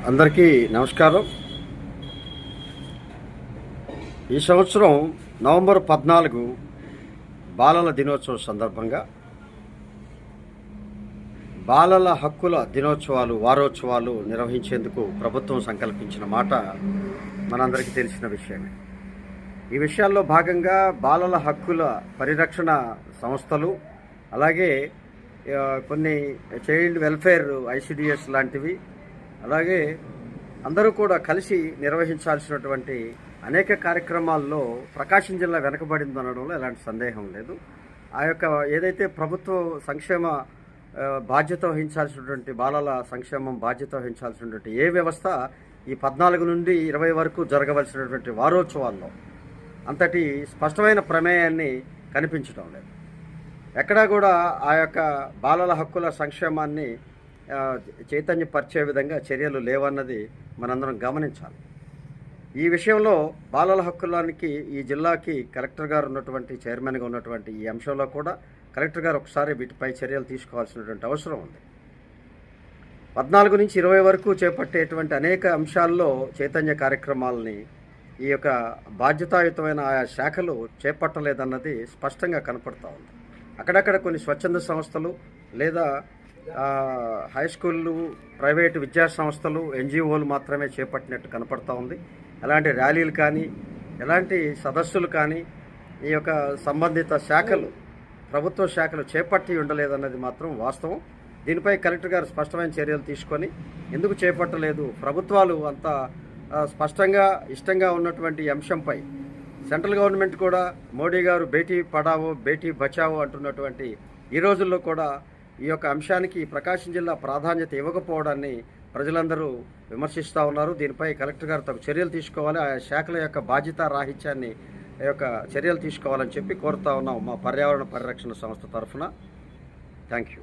అందరికీ నమస్కారం. ఈ సంవత్సరం నవంబర్ 14 బాలల దినోత్సవం సందర్భంగా బాలల హక్కుల దినోత్సవాలు వారోత్సవాలు నిర్వహించేందుకు ప్రభుత్వం సంకల్పించిన మాట మనందరికీ తెలిసిన విషయమే. ఈ విషయాల్లో భాగంగా బాలల హక్కుల పరిరక్షణ సంస్థలు, అలాగే కొన్ని చైల్డ్ వెల్ఫేర్ ఐసిడిఎస్ లాంటివి, అలాగే అందరూ కూడా కలిసి నిర్వహించాల్సినటువంటి అనేక కార్యక్రమాల్లో ప్రకాశం జిల్లా వెనకబడిందనడంలో ఎలాంటి సందేహం లేదు. ఆ యొక్క ఏదైతే ప్రభుత్వ సంక్షేమ బాధ్యత వహించాల్సినటువంటి బాలల సంక్షేమం బాధ్యత వహించాల్సినటువంటి ఏ వ్యవస్థ ఈ 14 నుండి 20 వరకు జరగవలసినటువంటి వారోత్సవాల్లో అంతటి స్పష్టమైన ప్రమేయాన్ని కనిపించడం లేదు. ఎక్కడా కూడా ఆ యొక్క బాలల హక్కుల సంక్షేమాన్ని చైతన్యపరిచే విధంగా చర్యలు లేవన్నది మనందరం గమనించాలి. ఈ విషయంలో బాలల హక్కులానికి ఈ జిల్లాకి కలెక్టర్ గారు ఉన్నటువంటి చైర్మన్గా ఉన్నటువంటి ఈ అంశంలో కూడా కలెక్టర్ గారు ఒకసారి వీటిపై చర్యలు తీసుకోవాల్సినటువంటి అవసరం ఉంది. 14 నుంచి 20 వరకు చేపట్టేటువంటి అనేక అంశాల్లో చైతన్య కార్యక్రమాలని ఈ యొక్క బాధ్యతాయుతమైన ఆయా శాఖలు చేపట్టలేదన్నది స్పష్టంగా కనపడుతూ ఉంది. అక్కడక్కడ కొన్ని స్వచ్ఛంద సంస్థలు లేదా హై స్కూళ్ళు, ప్రైవేటు విద్యా సంస్థలు, ఎన్జిఓలు మాత్రమే చేపట్టినట్టు కనపడతా ఉంది. ఎలాంటి ర్యాలీలు కానీ ఎలాంటి సదస్సులు కానీ ఈ యొక్క సంబంధిత శాఖలు, ప్రభుత్వ శాఖలు చేపట్టి ఉండలేదన్నది మాత్రం వాస్తవం. దీనిపై కలెక్టర్ గారు స్పష్టమైన చర్యలు తీసుకొని ఎందుకు చేపట్టలేదు, ప్రభుత్వాలు అంత స్పష్టంగా ఇష్టంగా ఉన్నటువంటి అంశంపై సెంట్రల్ గవర్నమెంట్ కూడా మోడీ గారు బేటీ పడావో బేటీ బచావో అంటున్నటువంటి ఈ రోజుల్లో కూడా ఈ యొక్క అంశానికి ప్రకాశం జిల్లా ప్రాధాన్యత ఇవ్వకపోవడాన్ని ప్రజలందరూ విమర్శిస్తూ ఉన్నారు. దీనిపై కలెక్టర్ గారు తగు చర్యలు తీసుకోవాలి, ఆ శాఖల యొక్క బాధ్యత రాహిత్యాన్ని యొక్క చర్యలు తీసుకోవాలని చెప్పి కోరుతా ఉన్నాం మా పర్యావరణ పరిరక్షణ సంస్థ తరఫున. Thank you.